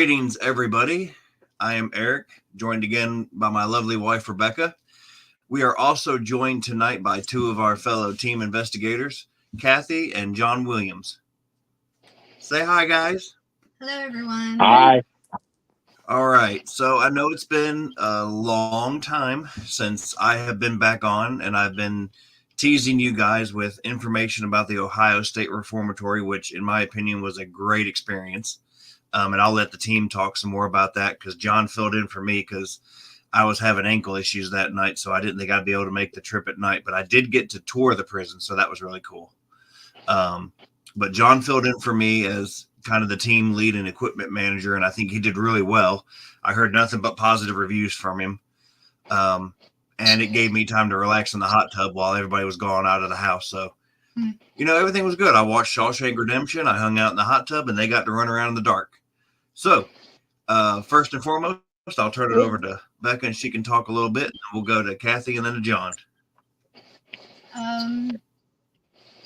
Greetings, everybody. I am Eric, joined again by my lovely wife, Rebecca. We are also joined tonight by two of our fellow team investigators, Kathy and John Williams. Say hi, guys. Hello, everyone. Hi. All right. So I know it's been a long time since I have been back on, and I've been teasing you guys with information about the Ohio State Reformatory, which, in my opinion, was a great experience. And I'll let the team talk some more about that because John filled in for me because I was having ankle issues that night, so I didn't think I'd be able to make the trip at night. But I did get to tour the prison, so that was really cool. But John filled in for me as kind of the team lead and equipment manager, and I think he did really well. I heard nothing but positive reviews from him. And it gave me time to relax in the hot tub while everybody was gone out of the house. So, everything was good. I watched Shawshank Redemption. I hung out in the hot tub, and they got to run around in the dark. So, first and foremost, I'll turn it over to Becca, and she can talk a little bit. And we'll go to Kathy and then to John.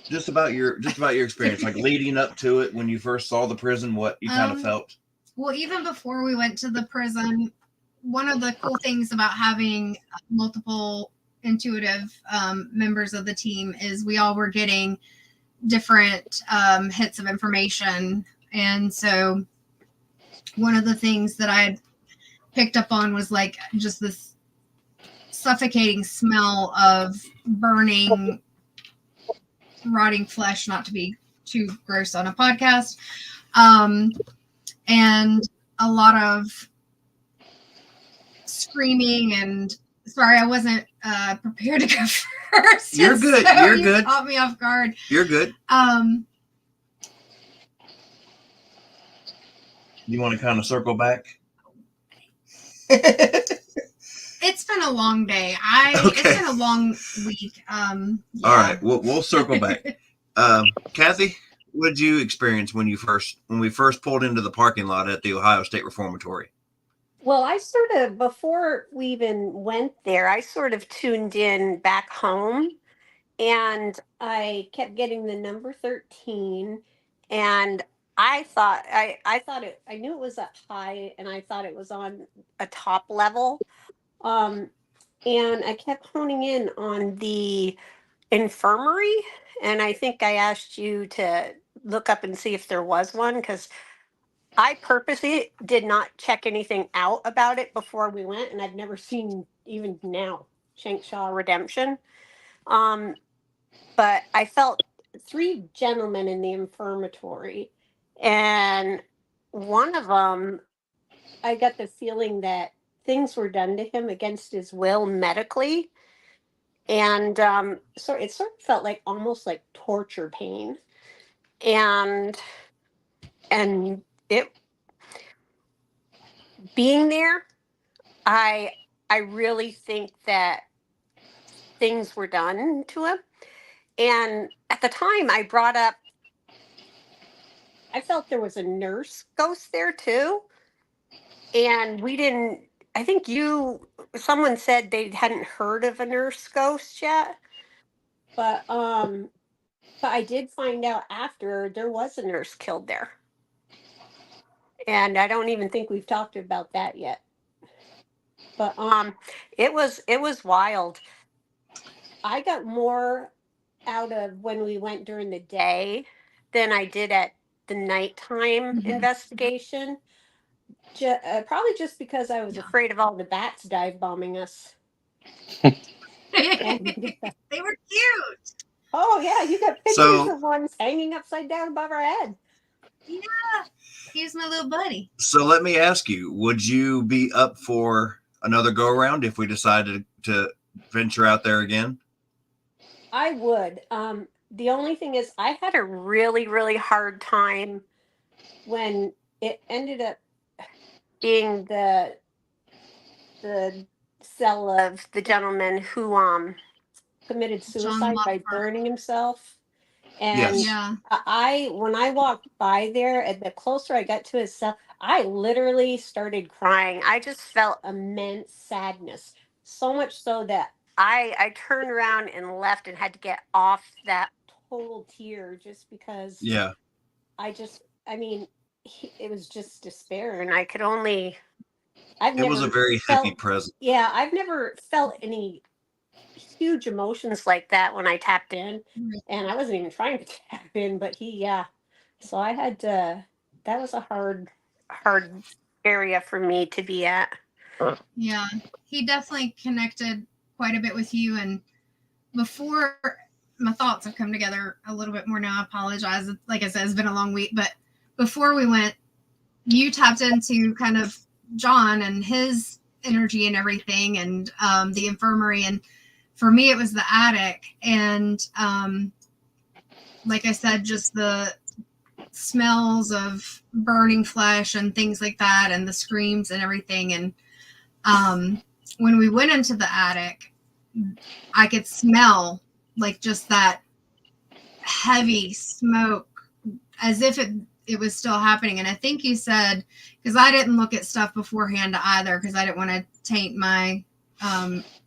Just about your experience, like leading up to it when you first saw the prison, what you kind of felt. Well, even before we went to the prison, one of the cool things about having multiple intuitive members of the team is we all were getting different hits of information. And so one of the things that I picked up on was like just this suffocating smell of burning, rotting flesh, not to be too gross on a podcast. And a lot of screaming and sorry, I wasn't prepared to go first. You're good. So You're good. Caught me off guard. You're good. You want to kind of circle back? It's been a long day. It's been a long week. Yeah. All right, we'll circle back. Kathy, what did you experience when we first pulled into the parking lot at the Ohio State Reformatory? Well, I sort of, before we even went there, I sort of tuned in back home and I kept getting the number 13 and I knew it was up high and I thought it was on a top level. And I kept honing in on the infirmary. And I think I asked you to look up and see if there was one because I purposely did not check anything out about it before we went, and I've never seen, even now, Shankshaw Redemption. But I felt 3 gentlemen in the infirmatory, and one of them, I got the feeling that things were done to him against his will medically, and so it sort of felt like almost like torture pain, and it. Being there, I really think that things were done to him. And at the time I brought up, I felt there was a nurse ghost there too. And I think someone said they hadn't heard of a nurse ghost yet. But I did find out after there was a nurse killed there. And I don't even think we've talked about that yet. But it was wild. I got more out of when we went during the day than I did at the nighttime investigation. Probably just because I was afraid of all the bats dive bombing us. They were cute. Oh yeah, you got pictures of ones hanging upside down above our head. Yeah, he's my little buddy. So let me ask you, would you be up for another go around if we decided to venture out there again? I would. The only thing is I had a really, really hard time when it ended up being the cell of the gentleman who committed suicide by burning himself. And when I walked by there, and the closer I got to his cell, I literally started crying. I just felt immense sadness. So much so that I turned around and left and had to get off that total tear just because it was just despair, and I've It was a never very heavy felt, present. yeah, I've never felt any huge emotions like that when I tapped in, and I wasn't even trying to tap in, but yeah. So I had to, that was a hard area for me to be at. Yeah, he definitely connected quite a bit with you. And before, my thoughts have come together a little bit more now. I apologize. Like I said, it's been a long week, but before we went, you tapped into kind of John and his energy and everything, and the infirmary. And for me, it was the attic. And like I said, just the smells of burning flesh and things like that, and the screams and everything. And when we went into the attic, I could smell like just that heavy smoke as if it was still happening. And I think you said, because I didn't look at stuff beforehand either, because I didn't want to taint my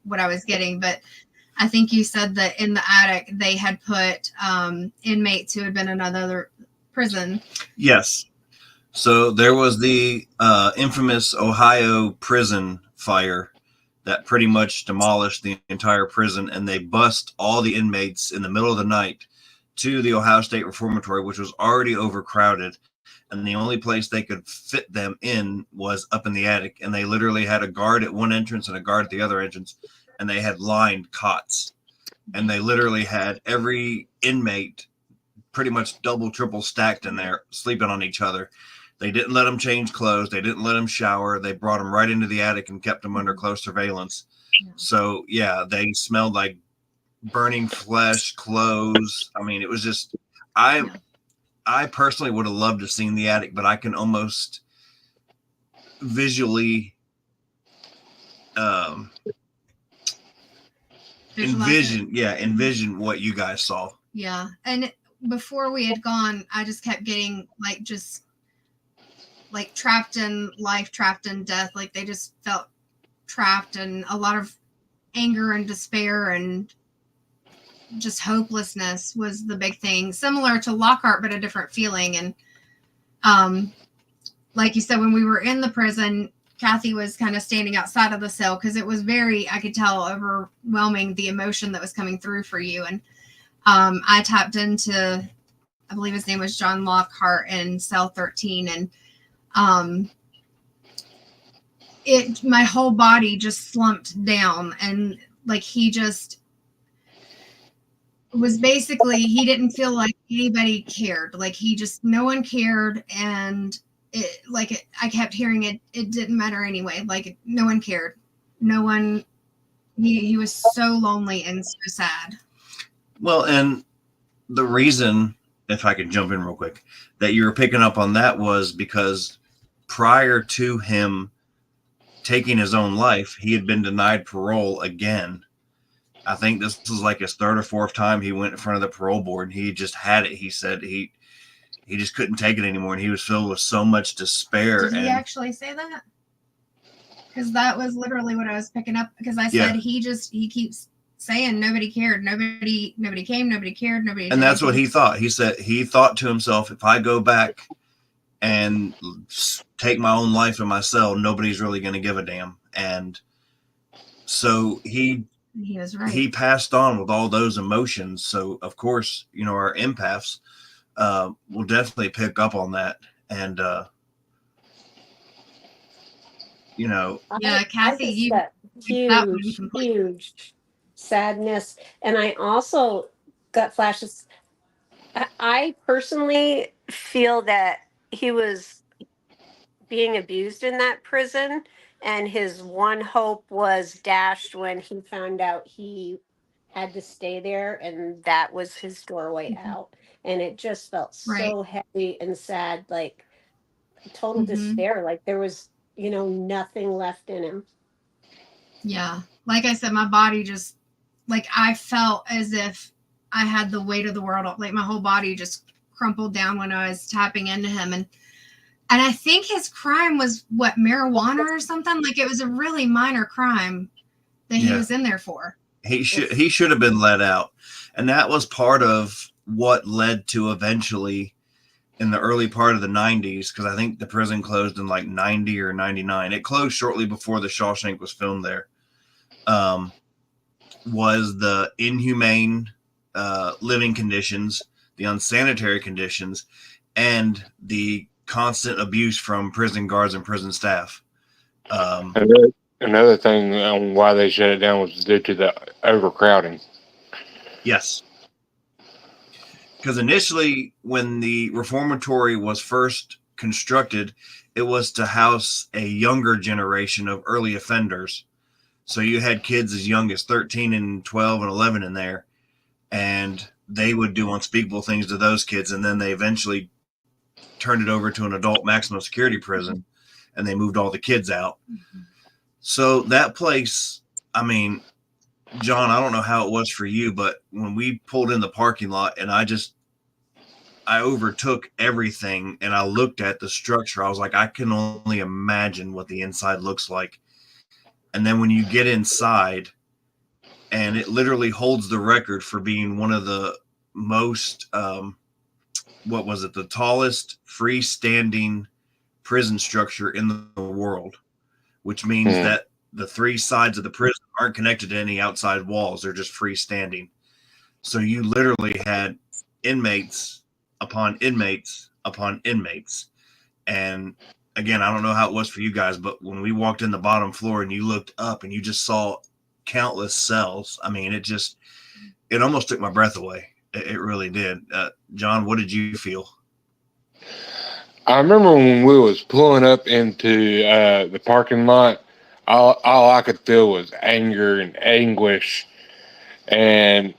what I was getting, but I think you said that in the attic they had put inmates who had been in another prison. Yes. So there was the infamous Ohio prison fire that pretty much demolished the entire prison, and they bussed all the inmates in the middle of the night to the Ohio State Reformatory, which was already overcrowded, and the only place they could fit them in was up in the attic. And they literally had a guard at one entrance and a guard at the other entrance, and they had lined cots, and they literally had every inmate pretty much double, triple stacked in there, sleeping on each other. They didn't let them change clothes. They didn't let them shower. They brought them right into the attic and kept them under close surveillance. So, yeah, they smelled like burning flesh, clothes. I mean, it was just, I personally would have loved to have seen the attic, but I can almost visually envision what you guys saw. Yeah. And before we had gone, I just kept getting like trapped in life, trapped in death. Like they just felt trapped, and a lot of anger and despair and just hopelessness was the big thing. Similar to Lockhart, but a different feeling. And like you said, when we were in the prison, Kathy was kind of standing outside of the cell because it was I could tell, overwhelming, the emotion that was coming through for you. And I tapped into, I believe his name was John Lockhart, in cell 13. And my whole body just slumped down, and like he just was basically, he didn't feel like anybody cared. Like no one cared. And I kept hearing it didn't matter anyway. Like no one cared. No one, he was so lonely and so sad. Well, and the reason, if I could jump in real quick, that you were picking up on that was because prior to him taking his own life, he had been denied parole again. I think this was like his third or fourth time he went in front of the parole board, and he just had it. He said he just couldn't take it anymore, and he was filled with so much despair. Did he actually say that? Because that was literally what I was picking up. Because I said he keeps saying nobody cared, nobody came, nobody cared, nobody. And that's what he thought. He said he thought to himself, if I go back and take my own life in my cell, nobody's really going to give a damn. And so he was right. He passed on with all those emotions. So of course, our empaths will definitely pick up on that. And Kathy, huge sadness. And I also got flashes. I personally feel that he was being abused in that prison, and his one hope was dashed when he found out he had to stay there, and that was his doorway out. And it just felt so heavy and sad, like total despair, like there was nothing left in him. Yeah, like I said, my body just, like, I felt as if I had the weight of the world, like my whole body just crumpled down when I was tapping into him. And I think his crime was marijuana or something. Like it was a really minor crime that he was in there for. He should have been let out. And that was part of what led to eventually in the early part of the 90s, because I think the prison closed in like 90 or 99. It closed shortly before the Shawshank was filmed there. Was the inhumane living conditions, the unsanitary conditions, and the constant abuse from prison guards and prison staff. Another thing on why they shut it down was due to the overcrowding. Yes. Because initially, when the reformatory was first constructed, it was to house a younger generation of early offenders. So you had kids as young as 13 and 12 and 11 in there, and they would do unspeakable things to those kids. And then they eventually turned it over to an adult maximum security prison, and they moved all the kids out. Mm-hmm. So that place, I mean, John, I don't know how it was for you, but when we pulled in the parking lot and I overtook everything and I looked at the structure, I was like, I can only imagine what the inside looks like. And then when you get inside, and it literally holds the record for being one of the most, the tallest freestanding prison structure in the world, which means that the three sides of the prison aren't connected to any outside walls. They're just freestanding. So you literally had inmates upon inmates upon inmates. And again, I don't know how it was for you guys, but when we walked in the bottom floor and you looked up and you just saw countless cells, I mean, it almost took my breath away. It really did. John, what did you feel? I remember when we was pulling up into the parking lot, all I could feel was anger and anguish. And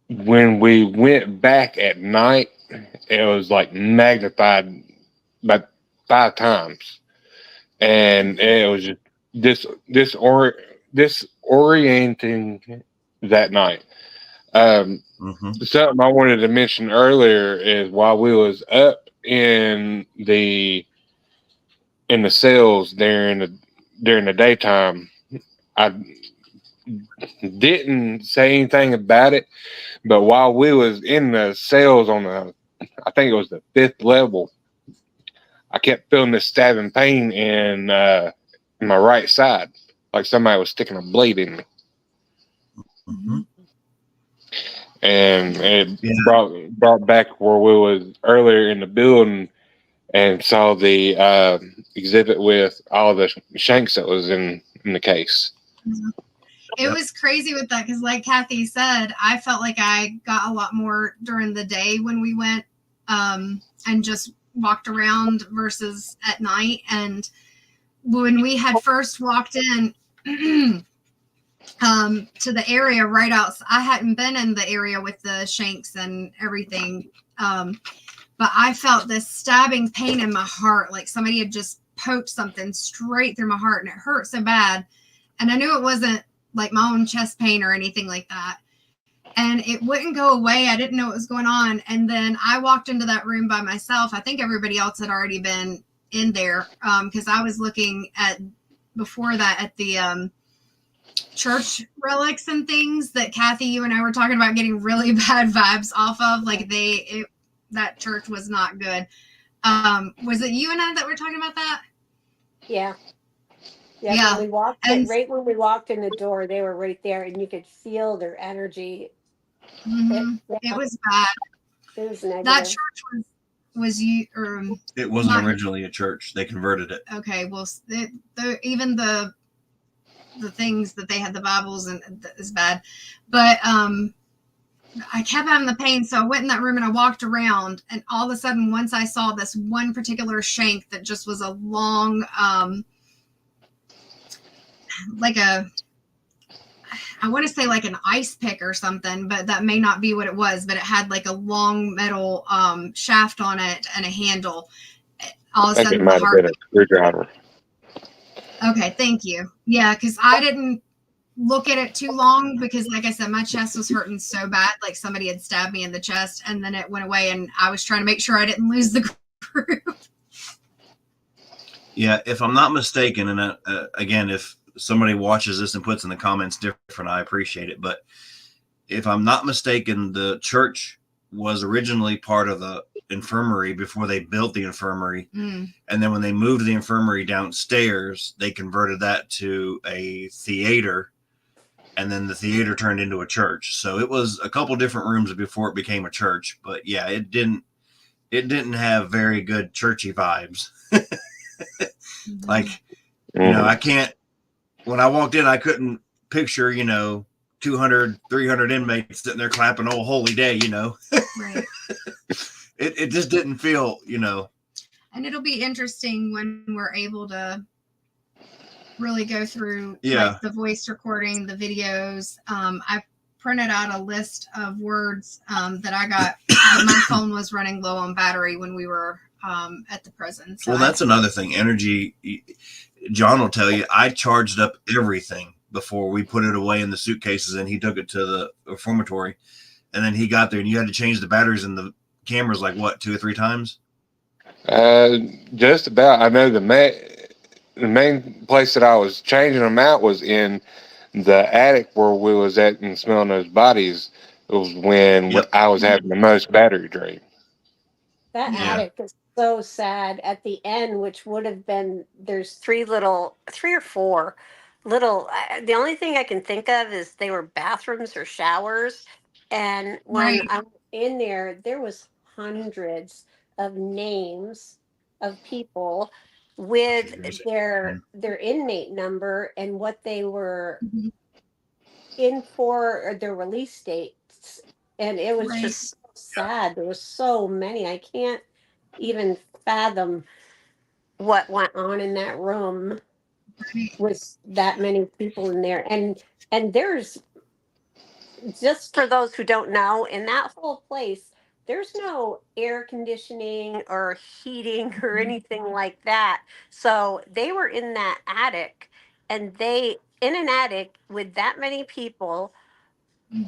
when we went back at night, it was like magnified by 5 times. And it was just disorienting that night. Something I wanted to mention earlier is while we was up in the cells during the daytime, I didn't say anything about it, but while we was in the cells on I think it was the 5th level, I kept feeling this stabbing pain in my right side, like somebody was sticking a blade in me. Mm-hmm. And it brought back where we was earlier in the building and saw the exhibit with all the shanks that was in the case. It was crazy with that because, like Kathy said, I felt like I got a lot more during the day when we went and just walked around versus at night. And when we had first walked in to the area right outside, I hadn't been in the area with the shanks and everything, but I felt this stabbing pain in my heart, like somebody had just poked something straight through my heart, and it hurt so bad. And I knew it wasn't like my own chest pain or anything like that. And it wouldn't go away. I didn't know what was going on. And then I walked into that room by myself. I think everybody else had already been in there because I was looking at, before that, at the church relics and things that Kathy, you and I were talking about getting really bad vibes off of. Like that church was not good. Was it you and I that were talking about that? Yeah. Yeah. When we walked right when we walked in the door, they were right there, and you could feel their energy. Mm-hmm. It was bad. It was negative. That church was you. It wasn't originally a church. They converted it. Okay, well, even the things that they had, the Bibles, and is bad. But I kept having the pain, so I went in that room and I walked around, and all of a sudden, once I saw this one particular shank that just was a long, I want to say like an ice pick or something, but that may not be what it was. But it had like a long metal shaft on it and a handle. All of a sudden, it might have been a screwdriver. Okay, thank you. Yeah, because I didn't look at it too long because, like I said, my chest was hurting so bad, like somebody had stabbed me in the chest, and then it went away, and I was trying to make sure I didn't lose the group. Yeah, if I'm not mistaken, and again, if somebody watches this and puts in the comments different, I appreciate it. But if I'm not mistaken, the church was originally part of the infirmary before they built the infirmary. Mm. And then when they moved the infirmary downstairs, they converted that to a theater. And then the theater turned into a church. So it was a couple different rooms before it became a church. But yeah, it didn't have very good churchy vibes. Like, you know, I can't, when I walked in, I couldn't picture, you know, 200, 300 inmates sitting there clapping, "Oh, holy day," you know. Right. It just didn't feel, you know. And it'll be interesting when we're able to really go through Yeah. like the voice recording, the videos. I printed out a list of words that I got. My phone was running low on battery when we were at the prison. So Well, that's another thing. Energy, John will tell you, I charged up everything before we put it away in the suitcases, and he took it to the reformatory. And then he got there, and you had to change the batteries in the cameras like what, 2 or 3 times? Just about. I know the main place that I was changing them out was in the attic where we was at and smelling those bodies. It was when Yep. I was having the most battery drain. That Yeah. attic is so sad at the end, which would have been there's three or four little. The only thing I can think of is they were bathrooms or showers. And when Right. I went in there was hundreds of names of people with their inmate number and what they were Mhm. in for or their release dates. And it was Right. just so sad. There was so many. I can't even fathom what went on in that room Right. with that many people in there. And there's, just for those who don't know, in that whole place, there's no air conditioning or heating or anything like that. So they were in that attic, and they in an attic with that many people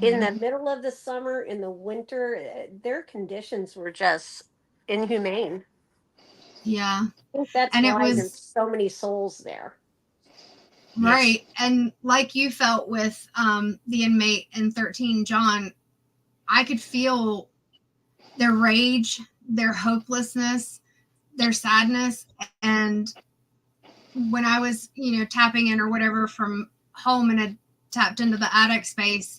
in the middle of the summer, in the winter, their conditions were just inhumane. Yeah. I think that's And it why was there's so many souls there. right. And like you felt with the inmate in 13, John, I could feel their rage, their hopelessness, their sadness. And when I was, you know, tapping in or whatever from home and had tapped into the attic space,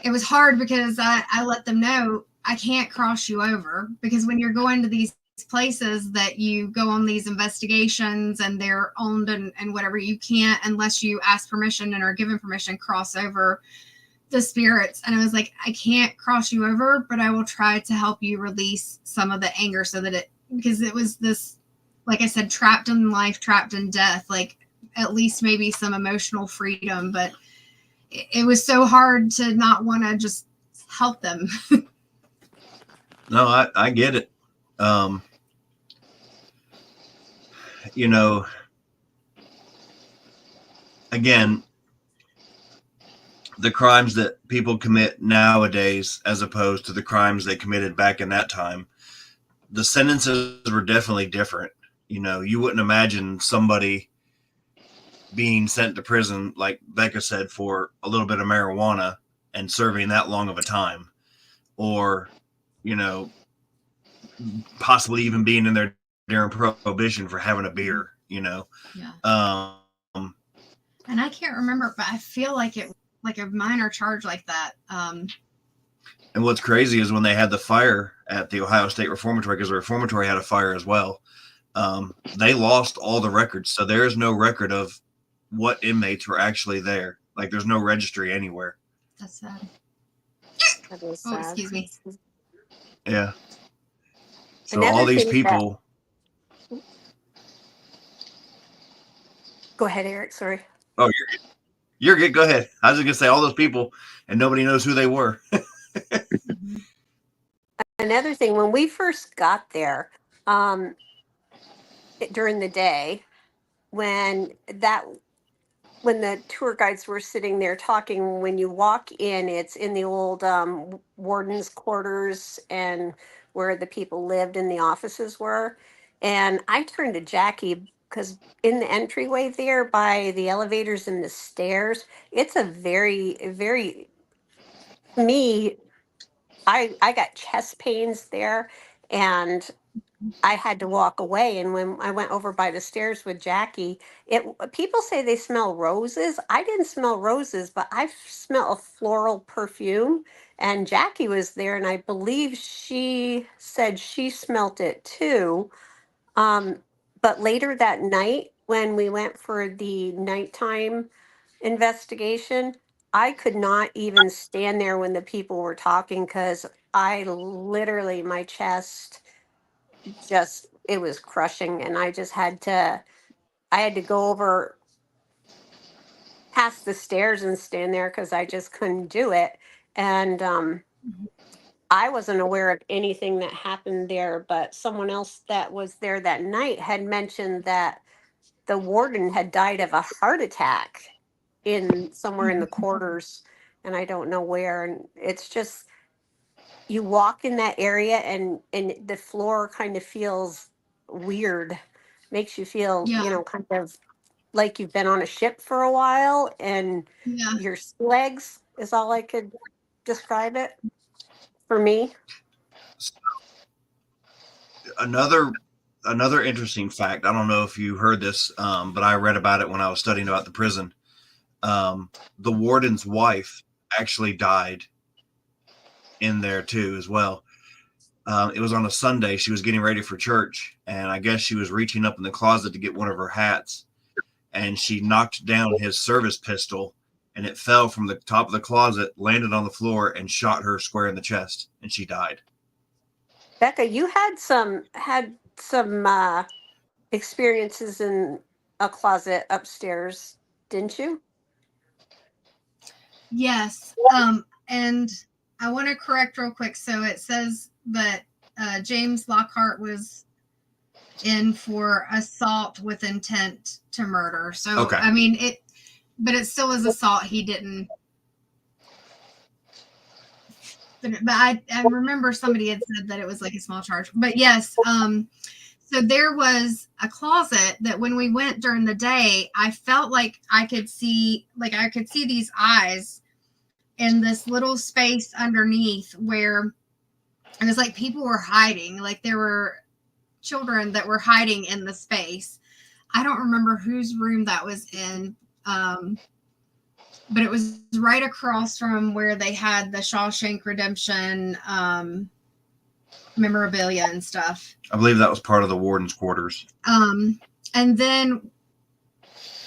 it was hard because I let them know I can't cross you over, because when you're going to these places that you go on these investigations and they're owned and whatever, you can't, unless you ask permission and are given permission, cross over the spirits. And I was like, I can't cross you over, but I will try to help you release some of the anger so that because it was this, like I said, trapped in life, trapped in death, like at least maybe some emotional freedom. But it was so hard to not want to just help them. No, I get it. You know, again, the crimes that people commit nowadays as opposed to the crimes they committed back in that time, the sentences were definitely different. You know, you wouldn't imagine somebody being sent to prison, like Becca said, for a little bit of marijuana and serving that long of a time, or, you know, possibly even being in there during prohibition for having a beer, you know. Yeah. And I can't remember, but I feel like it like a minor charge like that. And what's crazy is when they had the fire at the Ohio State Reformatory, because the reformatory had a fire as well, they lost all the records. So there is no record of what inmates were actually there. Like there's no registry anywhere. That's sad. That is Oh, sad. excuse me. Yeah. So Another all these thing people. Go ahead, Eric. Sorry. Oh, you're good. Go ahead. I was just gonna say all those people, and nobody knows who they were. Another thing, when we first got there, during the day, when the tour guides were sitting there talking, when you walk in, it's in the old warden's quarters and where the people lived and the offices were. And I turned to Jackie because in the entryway there by the elevators and the stairs, it's a very, very, to me, I got chest pains there, and I had to walk away. And when I went over by the stairs with Jackie, people say they smell roses. I didn't smell roses, but I smelled a floral perfume. And Jackie was there, and I believe she said she smelt it too. Um, but later that night, when we went for the nighttime investigation, I could not even stand there when the people were talking because I literally, my chest just, it was crushing. And I had to go over past the stairs and stand there because I just couldn't do it. And I wasn't aware of anything that happened there, but someone else that was there that night had mentioned that the warden had died of a heart attack in somewhere in the quarters, and I don't know where. And it's just, you walk in that area, and the floor kind of feels weird, makes you feel, Yeah. kind of like you've been on a ship for a while, and Yeah. your legs is all I could describe it for me. Another interesting fact. I don't know if you heard this, but I read about it when I was studying about the prison. The warden's wife actually died in there too, as well. It was on a Sunday. She was getting ready for church, and I guess she was reaching up in the closet to get one of her hats, and she knocked down his service pistol, and it fell from the top of the closet, landed on the floor, and shot her square in the chest, and she died. Becca, you had some experiences in a closet upstairs, didn't you? Yes. And I want to correct real quick. So it says that James Lockhart was in for assault with intent to murder. So, Okay. I mean, but it still was assault. He didn't. But I remember somebody had said that it was like a small charge. But yes, so there was a closet that when we went during the day, I felt like I could see these eyes in this little space underneath where it was like people were hiding, like there were children that were hiding in the space. I don't remember whose room that was in, but it was right across from where they had the Shawshank Redemption memorabilia and stuff. I believe that was part of the warden's quarters. And then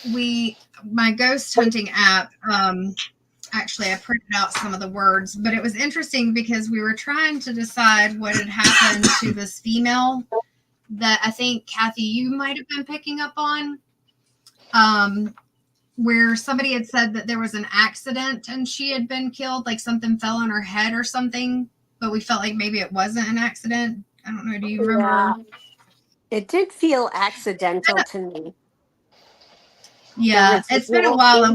my ghost hunting app, actually I printed out some of the words, but it was interesting because we were trying to decide what had happened to this female that I think, Kathy, you might have been picking up on, where somebody had said that there was an accident and she had been killed, like something fell on her head or something, but we felt like maybe it wasn't an accident. I don't know. Do you remember? Yeah. It did feel accidental to me. Yeah, it's been a while. And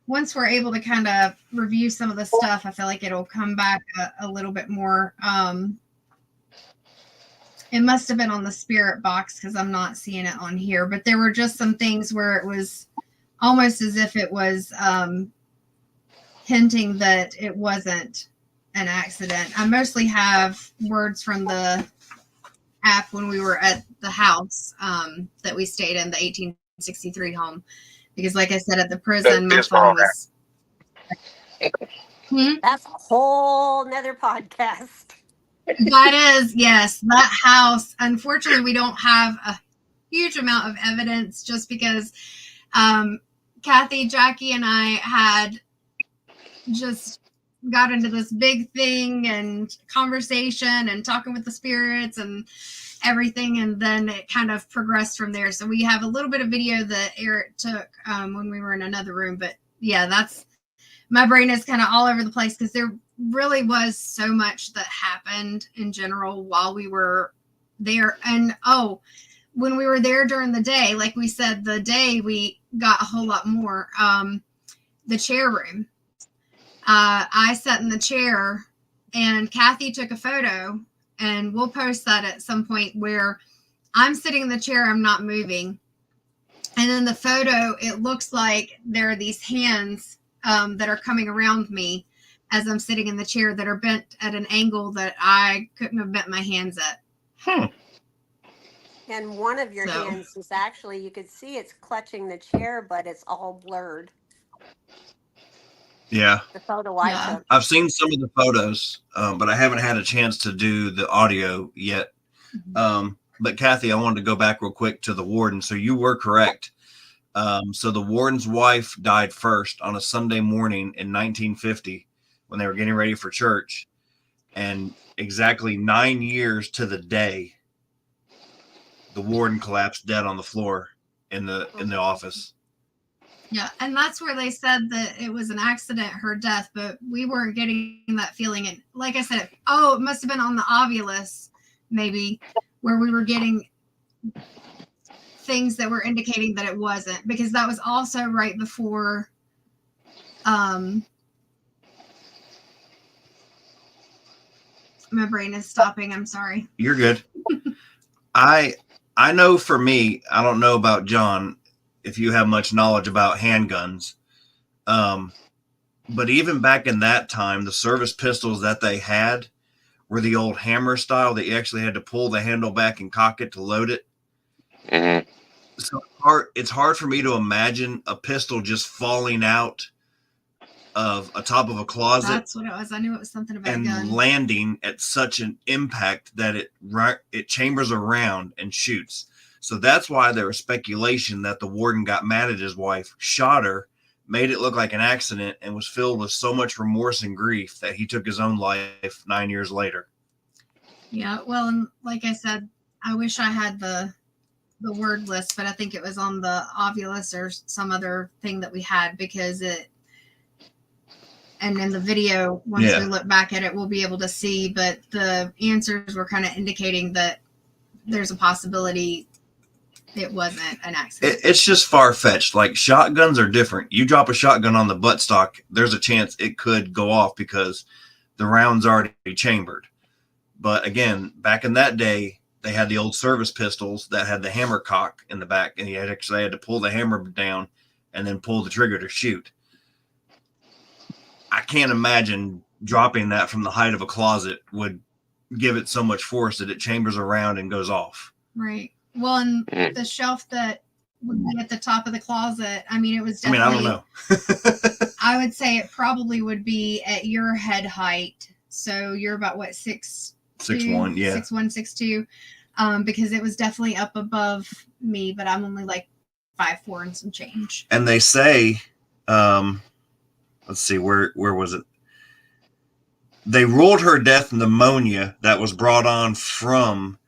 once we're able to kind of review some of the stuff, I feel like it'll come back a little bit more. It must have been on the spirit box because I'm not seeing it on here, but there were just some things where it was almost as if it was hinting that it wasn't an accident. I mostly have words from the app when we were at the house that we stayed in, the 1863 home, because like I said, at the prison, my phone was... That's a whole nother podcast. That is, yes, that house. Unfortunately, we don't have a huge amount of evidence just because Kathy, Jackie, and I had just got into this big thing and conversation and talking with the spirits and everything, and then it kind of progressed from there. So we have a little bit of video that Eric took when we were in another room, but yeah, that's, my brain is kind of all over the place because there really was so much that happened in general while we were there. And when we were there during the day, like we said, the day we got a whole lot more. The chair room, I sat in the chair and Kathy took a photo, and we'll post that at some point, where I'm sitting in the chair, I'm not moving, and in the photo it looks like there are these hands that are coming around me as I'm sitting in the chair that are bent at an angle that I couldn't have bent my hands at. And one of your hands is actually, you could see it's clutching the chair, but it's all blurred. Yeah. The photo I took. I've seen some of the photos, but I haven't had a chance to do the audio yet. But Kathy, I wanted to go back real quick to the warden. So you were correct. So the warden's wife died first on a Sunday morning in 1950 when they were getting ready for church. And exactly 9 years to the day, the warden collapsed dead on the floor in the office. Yeah, and that's where they said that it was an accident, her death, but we weren't getting that feeling. And like I said, it must have been on the Ovilus, maybe, where we were getting things that were indicating that it wasn't, because that was also right before my brain is stopping. I'm sorry. You're good. I know for me, I don't know about John, if you have much knowledge about handguns. But even back in that time, the service pistols that they had were the old hammer style that you actually had to pull the handle back and cock it to load it. Mm-hmm. So it's hard for me to imagine a pistol just falling out of a top of a closet. That's what it was. I knew it was something about and a gun. Landing at such an impact that it chambers around and shoots. So that's why there was speculation that the warden got mad at his wife, shot her, made it look like an accident, and was filled with so much remorse and grief that he took his own life 9 years later. Yeah, well, and like I said, I wish I had the word list, but I think it was on the Ovilus or some other thing that we had, because and in the video, once we look back at it, we'll be able to see, but the answers were kind of indicating that there's a possibility it wasn't an accident. It's just far-fetched. Like, shotguns are different. You drop a shotgun on the buttstock, there's a chance it could go off because the round's already chambered. But again, back in that day, they had the old service pistols that had the hammer cock in the back, and you actually had to pull the hammer down and then pull the trigger to shoot. I can't imagine dropping that from the height of a closet would give it so much force that it chambers around and goes off. Right. Well, and the shelf that would be at the top of the closet, I mean, it was definitely, I don't know. I would say it probably would be at your head height. So you're about what, 6'1", 6'1", 6'2", because it was definitely up above me, but I'm only like 5'4" and some change. And they say, let's see, where was it? They ruled her death pneumonia that was brought on from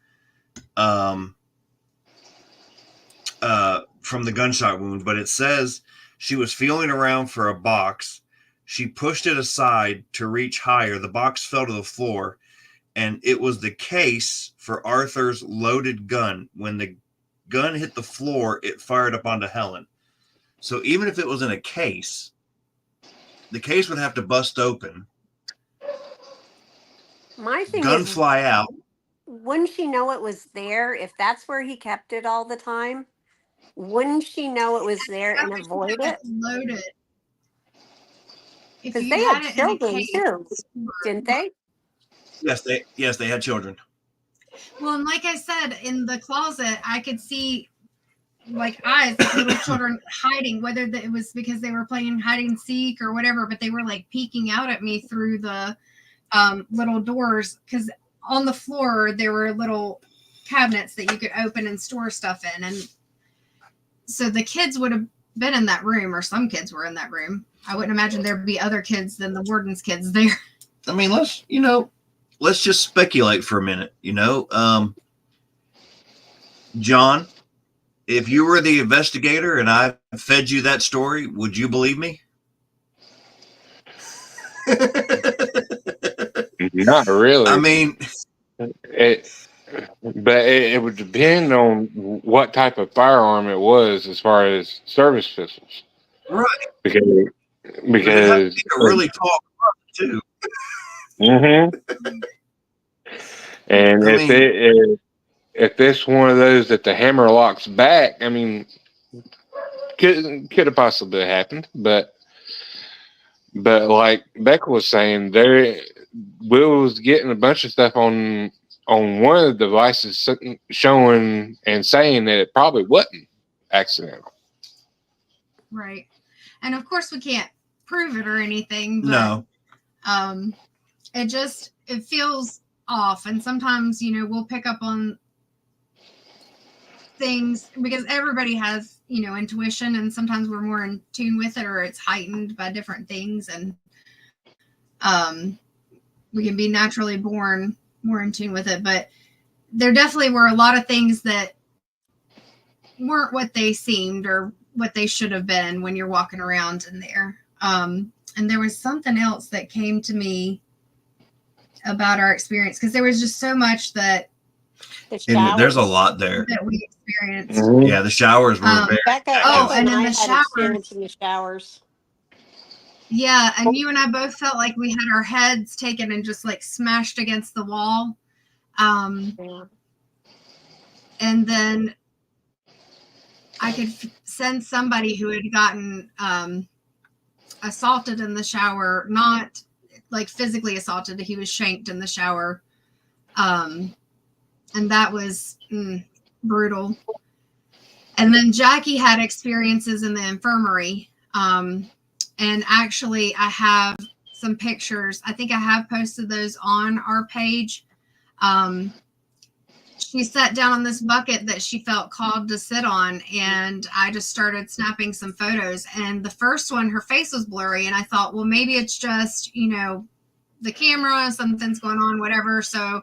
the gunshot wound, but it says she was feeling around for a box. She pushed it aside to reach higher. The box fell to the floor, and it was the case for Arthur's loaded gun. When the gun hit the floor, it fired up onto Helen. So even if it was in a case, the case would have to bust open. My thing gun is, fly out. Wouldn't she know it was there if that's where he kept it all the time? Wouldn't she know it was there and avoid it? Loaded. Because they had children too, didn't they? Yes, they had children. Well, and like I said, in the closet, I could see like eyes, like little children hiding, whether it was because they were playing hide and seek or whatever, but they were like peeking out at me through the little doors, because on the floor there were little cabinets that you could open and store stuff in, and so the kids would have been in that room, or some kids were in that room. I wouldn't imagine there'd be other kids than the warden's kids there. I mean, let's just speculate for a minute. John, if you were the investigator and I fed you that story, would you believe me? Not really. I mean, it would depend on what type of firearm it was, as far as service pistols. Right. Because really talk too. Mm-hmm. And if it's one of those that the hammer locks back, I mean, could have possibly happened, but But like Becca was saying, Will was getting a bunch of stuff on one of the devices showing and saying that it probably wasn't accidental. Right. And of course we can't prove it or anything, but No. It feels off. And sometimes, we'll pick up on things because everybody has, intuition, and sometimes we're more in tune with it or it's heightened by different things. And we can be naturally born more in tune with it. But there definitely were a lot of things that weren't what they seemed or what they should have been when you're walking around in there. And there was something else that came to me about our experience, because there was just so much that there's a lot there that we experienced. Mm-hmm. Yeah, the showers were very Becca, and then I the had showers. experience in the showers. Yeah, and you and I both felt like we had our heads taken and just like smashed against the wall. Yeah. And then I could sense somebody who had gotten assaulted in the shower, not like physically assaulted. He was shanked in the shower. And that was brutal. And then Jackie had experiences in the infirmary. And actually, I have some pictures. I think I have posted those on our page. She sat down on this bucket that she felt called to sit on, and I just started snapping some photos. And the first one, her face was blurry, and I thought, well, maybe it's just, the camera, something's going on, whatever. So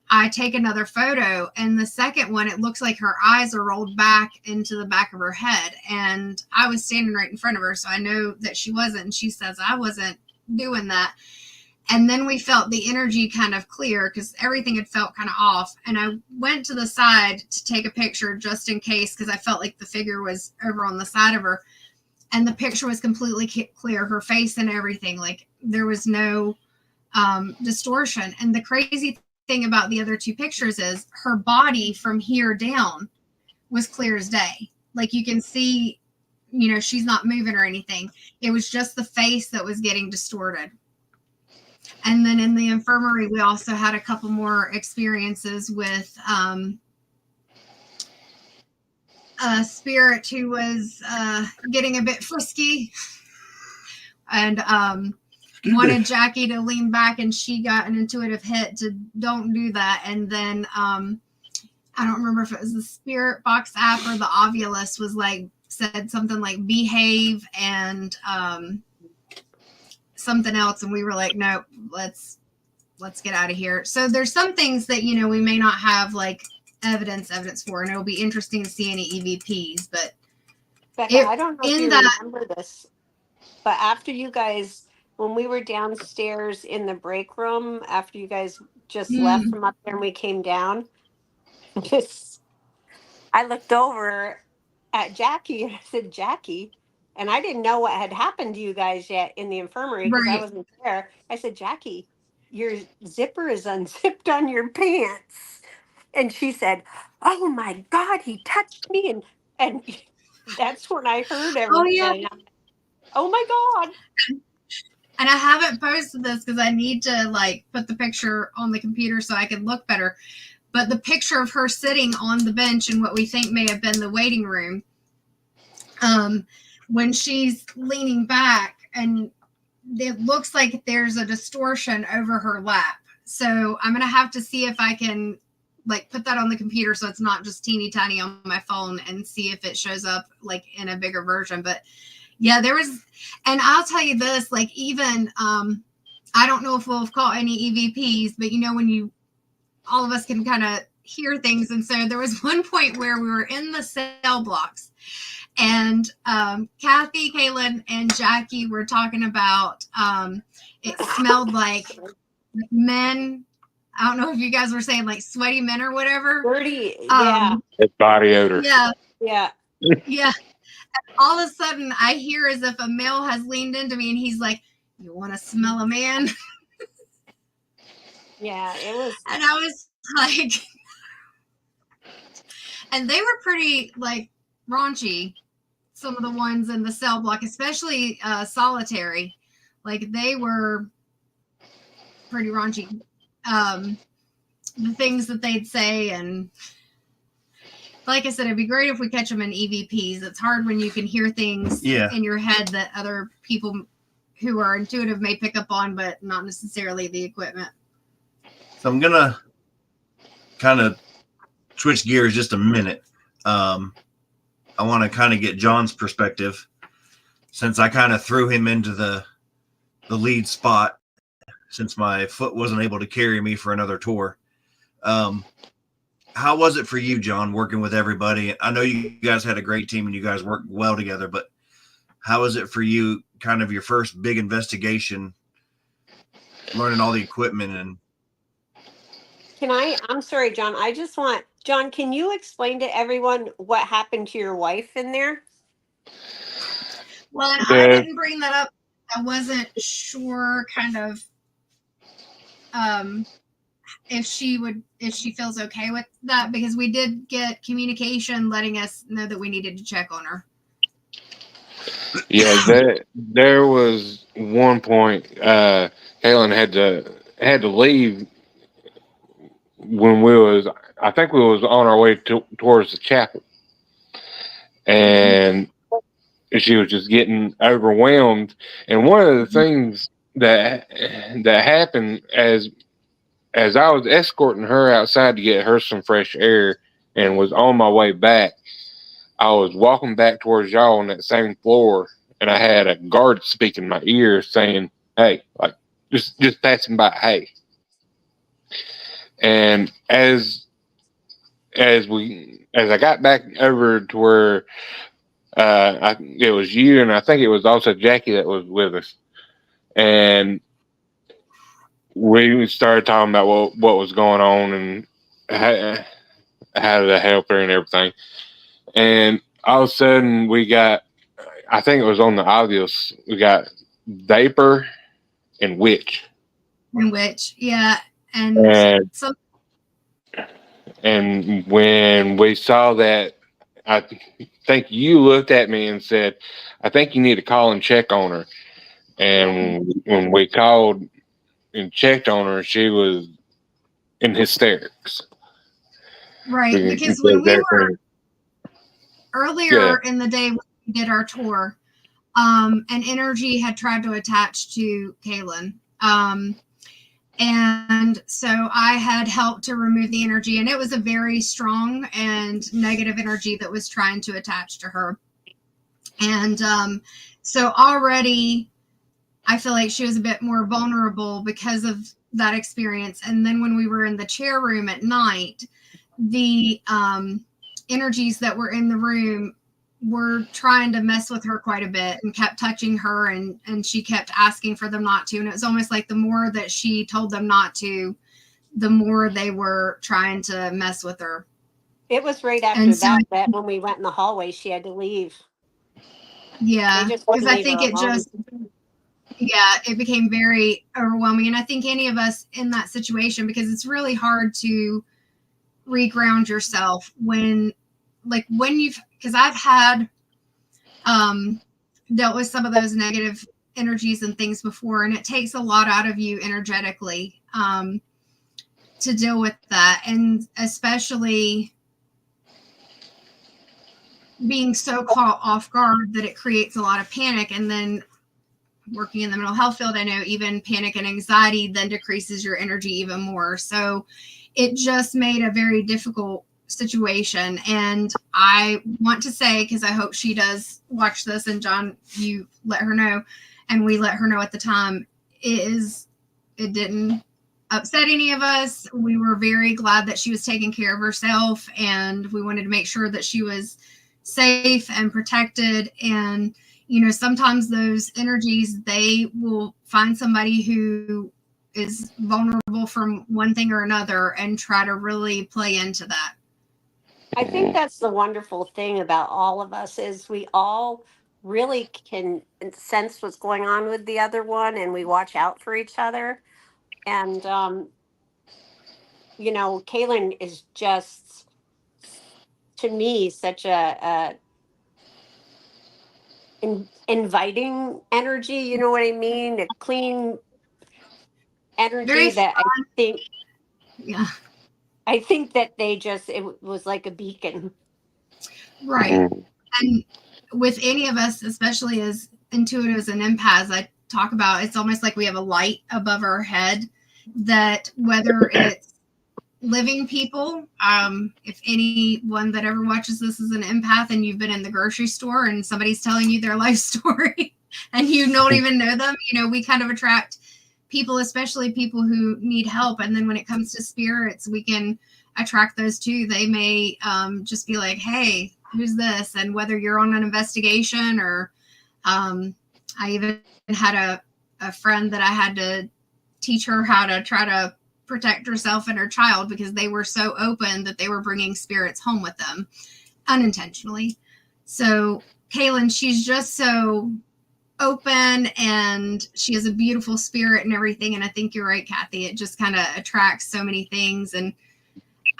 I take another photo, and the second one, it looks like her eyes are rolled back into the back of her head. And I was standing right in front of her, so I know that she wasn't. And she says, I wasn't doing that. And then we felt the energy kind of clear because everything had felt kind of off. And I went to the side to take a picture just in case, because I felt like the figure was over on the side of her. And the picture was completely clear, her face and everything. Like there was no distortion. And the crazy thing about the other two pictures is her body from here down was clear as day. Like you can see, she's not moving or anything. It was just the face that was getting distorted. And then in the infirmary, we also had a couple more experiences with a spirit who was getting a bit frisky and wanted Jackie to lean back, and she got an intuitive hit to don't do that. And then I don't remember if it was the Spirit Box app or the Ovulus was said something like behave and something else, and we were like, no, let's get out of here. So there's some things that we may not have evidence for, and it'll be interesting to see any EVPs. But Becca, I don't know if you remember this, but after you guys, when we were downstairs in the break room, after you guys just left from up there and we came down, I looked over at Jackie and I said, Jackie. And I didn't know what had happened to you guys yet in the infirmary because I wasn't there. I said, Jackie, your zipper is unzipped on your pants. And she said, oh my God, he touched me. And that's when I heard everything. Oh, yeah. Oh my God. And I haven't posted this because I need to put the picture on the computer so I can look better. But the picture of her sitting on the bench in what we think may have been the waiting room. When she's leaning back, and it looks like there's a distortion over her lap. So I'm going to have to see if I can put that on the computer so it's not just teeny tiny on my phone, and see if it shows up in a bigger version. But yeah, there was, and I'll tell you this, even, I don't know if we'll have caught any EVPs, but when all of us can kind of hear things. And so there was one point where we were in the cell blocks, and Kathy, Kaylin, and Jackie were talking about it smelled like men. I don't know if you guys were saying sweaty men or whatever. Dirty, yeah. It's body odor. Yeah. Yeah. Yeah. And all of a sudden, I hear as if a male has leaned into me, and he's like, you want to smell a man? Yeah, it was. And I was like, and they were pretty raunchy. Some of the ones in the cell block, especially solitary, Like they were pretty raunchy. The things that they'd say, and like I said, it'd be great if we catch them in EVPs. It's hard when you can hear things in your head that other people who are intuitive may pick up on, but not necessarily the equipment. So I'm gonna kind of switch gears just a minute. I want to kind of get John's perspective, since I kind of threw him into the lead spot since my foot wasn't able to carry me for another tour. How was it for you, John, working with everybody? I know you guys had a great team and you guys worked well together, but how was it for you, kind of your first big investigation, learning all the equipment? And I'm sorry, John. John, can you explain to everyone what happened to your wife in there? Well, I didn't bring that up. I wasn't sure kind of if she feels okay with that, because we did get communication letting us know that we needed to check on her. Yeah, there was one point Kaylin had to leave when I think we was on our way towards the chapel, and she was just getting overwhelmed. And one of the things that happened as I was escorting her outside to get her some fresh air and was on my way back, I was walking back towards y'all on that same floor, and I had a guard speak in my ear saying, "Hey, like just passing by, hey." And as I got back over to where it was you, and I think it was also Jackie that was with us, and we started talking about what was going on and how to help her and everything. And all of a sudden, we got, I think it was on the audios, we got Vapor and Witch. And Witch, yeah. And when we saw that, I think you looked at me and said, "I think you need to call and check on her." And when we called and checked on her, she was in hysterics. Right, because when we were earlier in the day when we did our tour, an energy had tried to attach to Kaylin. And so I had helped to remove the energy, and it was a very strong and negative energy that was trying to attach to her. And so already I feel like she was a bit more vulnerable because of that experience. And then when we were in the chair room at night, the energies that were in the room were trying to mess with her quite a bit and kept touching her, and she kept asking for them not to. And it was almost like the more that she told them not to, the more they were trying to mess with her. It was right after that when we went in the hallway, she had to leave. Yeah, because I think it became very overwhelming. And I think any of us in that situation, because it's really hard to reground yourself when you've, because I've had dealt with some of those negative energies and things before, and it takes a lot out of you energetically to deal with that, and especially being so caught off guard that it creates a lot of panic. And then working in the mental health field, I know even panic and anxiety then decreases your energy even more. So it just made a very difficult situation. And I want to say, because I hope she does watch this, and John, you let her know, and we let her know at the time, it didn't upset any of us. We were very glad that she was taking care of herself, and we wanted to make sure that she was safe and protected. And sometimes those energies, they will find somebody who is vulnerable from one thing or another and try to really play into that. I think that's the wonderful thing about all of us, is we all really can sense what's going on with the other one, and we watch out for each other. And Kaylin is just, to me, such a inviting energy. You know what I mean? A clean energy Very that fun. Yeah. I think that it was like a beacon. Right. Mhm. And with any of us, especially as intuitives and empaths, I talk about it's almost like we have a light above our head that whether it's living people, if anyone that ever watches this is an empath and you've been in the grocery store and somebody's telling you their life story and you don't even know them, we kind of attract people, especially people who need help. And then when it comes to spirits, we can attract those too. They may just be like, hey, who's this? And whether you're on an investigation or I even had a friend that I had to teach her how to try to protect herself and her child because they were so open that they were bringing spirits home with them unintentionally. So Kaylin, she's just so open and she has a beautiful spirit and everything. And I think you're right, Kathy. It just kind of attracts so many things. And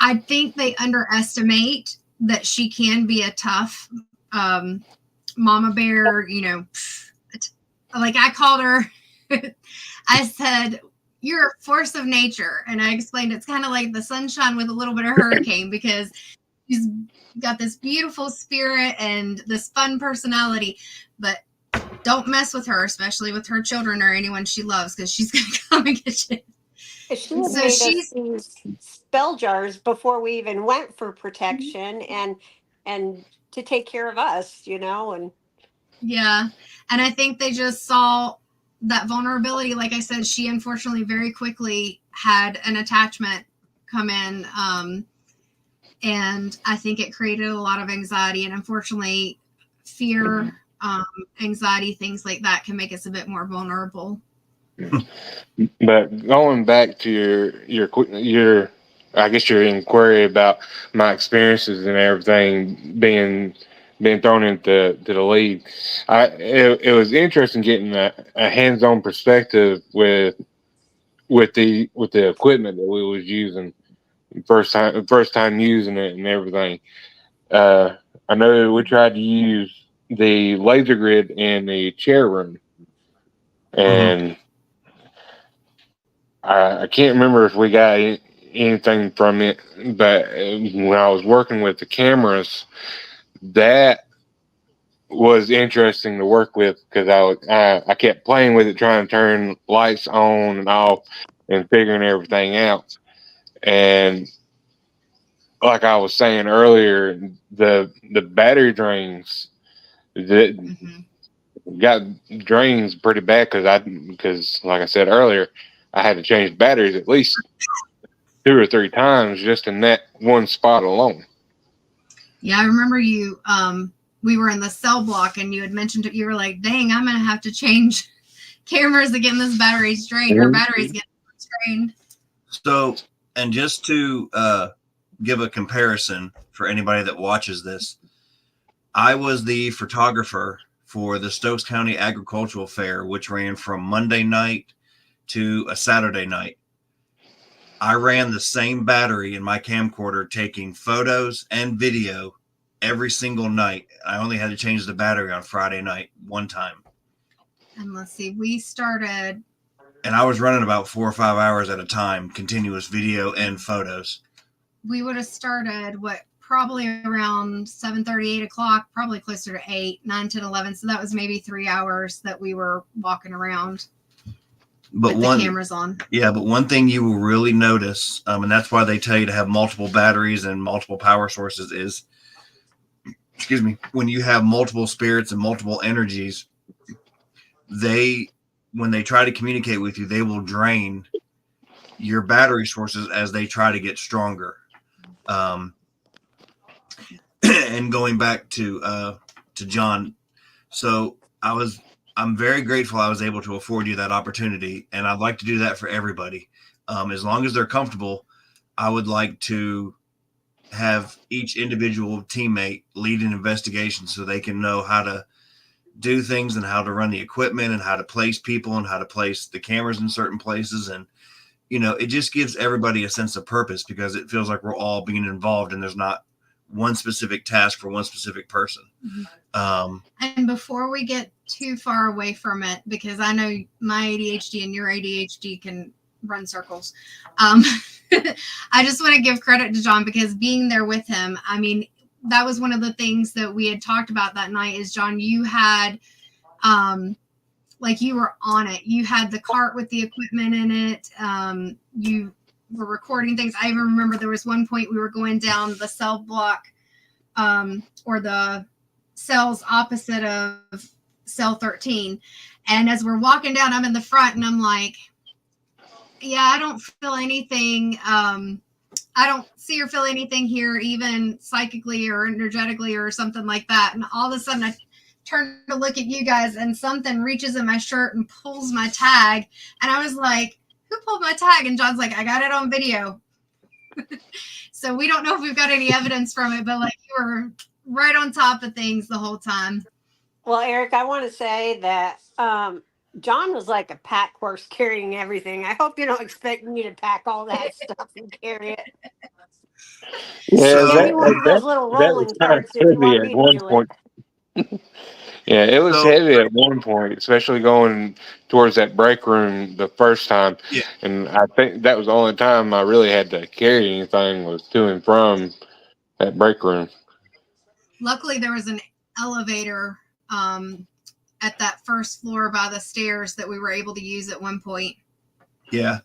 I think they underestimate that she can be a tough mama bear, like I called her. I said, you're a force of nature. And I explained it's kind of like the sunshine with a little bit of hurricane because she's got this beautiful spirit and this fun personality, but don't mess with her, especially with her children or anyone she loves, because she's going to come and get you. She had So made us she's these spell jars before we even went for protection and to take care of us, and yeah. And I think they just saw that vulnerability. Like I said, she unfortunately very quickly had an attachment come in. And I think it created a lot of anxiety. And unfortunately, fear, anxiety, things like that can make us a bit more vulnerable. But going back to your I guess your inquiry about my experiences and everything being thrown into the league, it was interesting getting a hands-on perspective with the equipment that we was using first time using it and everything. I know we tried to use the laser grid in the chair room, and I can't remember if we got anything from it, but when I was working with the cameras, that was interesting to work with because I kept playing with it, trying to turn lights on and off and figuring everything out. And like I was saying earlier, the battery drains that got drains pretty bad because like I said earlier, I had to change batteries at least 2 or 3 times just in that one spot alone. Yeah, I remember you. We were in the cell block, and you had mentioned it. You were like, "Dang, I'm gonna have to change cameras again. This battery's drained. Her battery's getting drained." So, and just to give a comparison for anybody that watches this, I was the photographer for the Stokes County Agricultural Fair, which ran from Monday night to a Saturday night. I ran the same battery in my camcorder, taking photos and video every single night. I only had to change the battery on Friday night one time. And let's see, we started. And I was running about 4 or 5 hours at a time, continuous video and photos. We would have started probably around 7:30, 8 o'clock, probably closer to 8, 9, 10, 11. So that was maybe 3 hours that we were walking around. But with the cameras on. Yeah, but one thing you will really notice, and that's why they tell you to have multiple batteries and multiple power sources is, when you have multiple spirits and multiple energies, when they try to communicate with you, they will drain your battery sources as they try to get stronger. And going back to John, so I'm very grateful I was able to afford you that opportunity, and I'd like to do that for everybody. As long as they're comfortable, I would like to have each individual teammate lead an investigation so they can know how to do things and how to run the equipment and how to place people and how to place the cameras in certain places. And, it just gives everybody a sense of purpose because it feels like we're all being involved and there's not one specific task for one specific person. And before we get too far away from it, because I know my ADHD and your ADHD can run circles, I just want to give credit to John, because being there with him, I mean, that was one of the things that we had talked about that night is, John, you had, like, you were on it. You had the cart with the equipment in it. You were recording things. I even remember there was one point we were going down the cell block, or the cells opposite of cell 13. And as we're walking down, I'm in the front and I'm like, yeah, I don't feel anything. I don't see or feel anything here, even psychically or energetically or something like that. And all of a sudden I turn to look at you guys and something reaches in my shirt and pulls my tag. And I was like, who pulled my tag? And John's like, I got it on video. So we don't know if we've got any evidence from it, but like, you were right on top of things the whole time. Well, Eric, I want to say that John was like a pack horse carrying everything. I hope you don't expect me to pack all that stuff and carry it. Yeah, So- Give me one of those that little was rolling kind of carts if you heavy want at me to one do point. it. Yeah, it was So- heavy at one point, especially going towards that break room the first time. Yeah. And I think that was the only time I really had to carry anything was to and from that break room. Luckily, there was an elevator at that first floor by the stairs that we were able to use at one point. Yeah.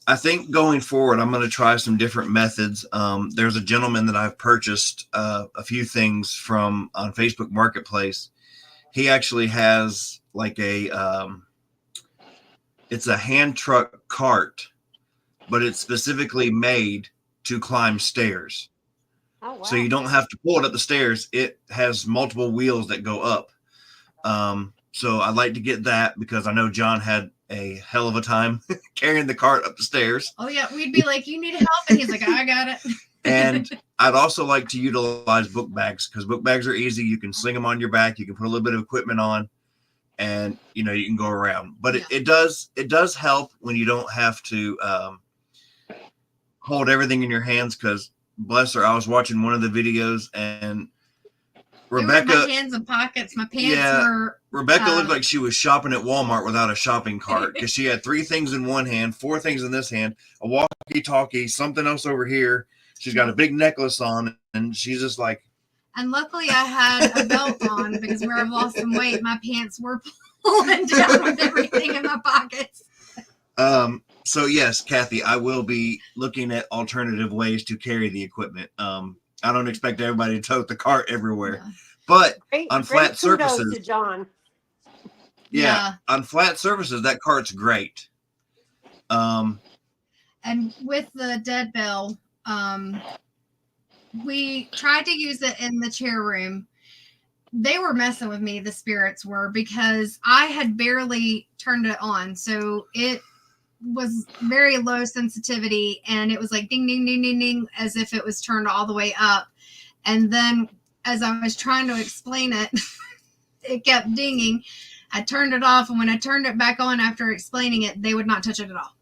I think going forward, I'm going to try some different methods. There's a gentleman that I've purchased a few things from on Facebook Marketplace. He actually has like it's a hand truck cart, but it's specifically made to climb stairs. Oh, wow. So you don't have to pull it up the stairs. It has multiple wheels that go up. So I'd like to get that because I know John had a hell of a time carrying the cart up the stairs. Oh yeah, we'd be like, you need help, and he's like, I got it. And I'd also like to utilize book bags because book bags are easy. You can sling them on your back. You can put a little bit of equipment on, and you know you can go around. But it does help when you don't have to hold everything in your hands. Because bless her, I was watching one of the videos and Rebecca, my hands and pockets, my pants were. Rebecca looked like she was shopping at Walmart without a shopping cart because she had 3 things in one hand, 4 things in this hand, a walkie-talkie, something else over here. She's got a big necklace on, and she's just like. And luckily, I had a belt on because where I've lost some weight, my pants were pulling down with everything in my pockets. So yes, Kathy, I will be looking at alternative ways to carry the equipment. I don't expect everybody to tote the cart everywhere, but on flat surfaces, to John. yeah, on flat surfaces, that cart's great. And with the dead bell, we tried to use it in the chair room. They were messing with me, the spirits were, because I had barely turned it on. So it was very low sensitivity and it was like ding, ding, ding, ding, ding, as if it was turned all the way up. And then as I was trying to explain it, it kept dinging. I turned it off, and when I turned it back on after explaining it, they would not touch it at all.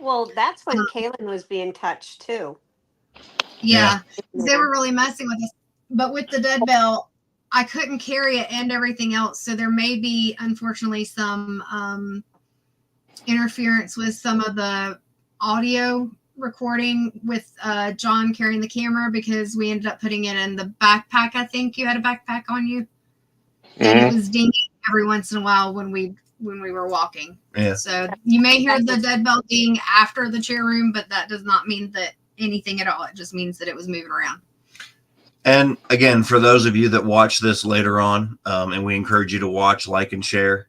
Well, that's when Kaylin was being touched too. Yeah. They were really messing with us. But with the dead bell, I couldn't carry it and everything else. So there may be, unfortunately, some interference with some of the audio recording with John carrying the camera, because we ended up putting it in the backpack. I think you had a backpack on you. And it was dinging every once in a while when we were walking. Yeah. So you may hear the dead bell ding after the chair room, but that does not mean that anything at all. It just means that it was moving around. And again, for those of you that watch this later on, and we encourage you to watch, like, and share,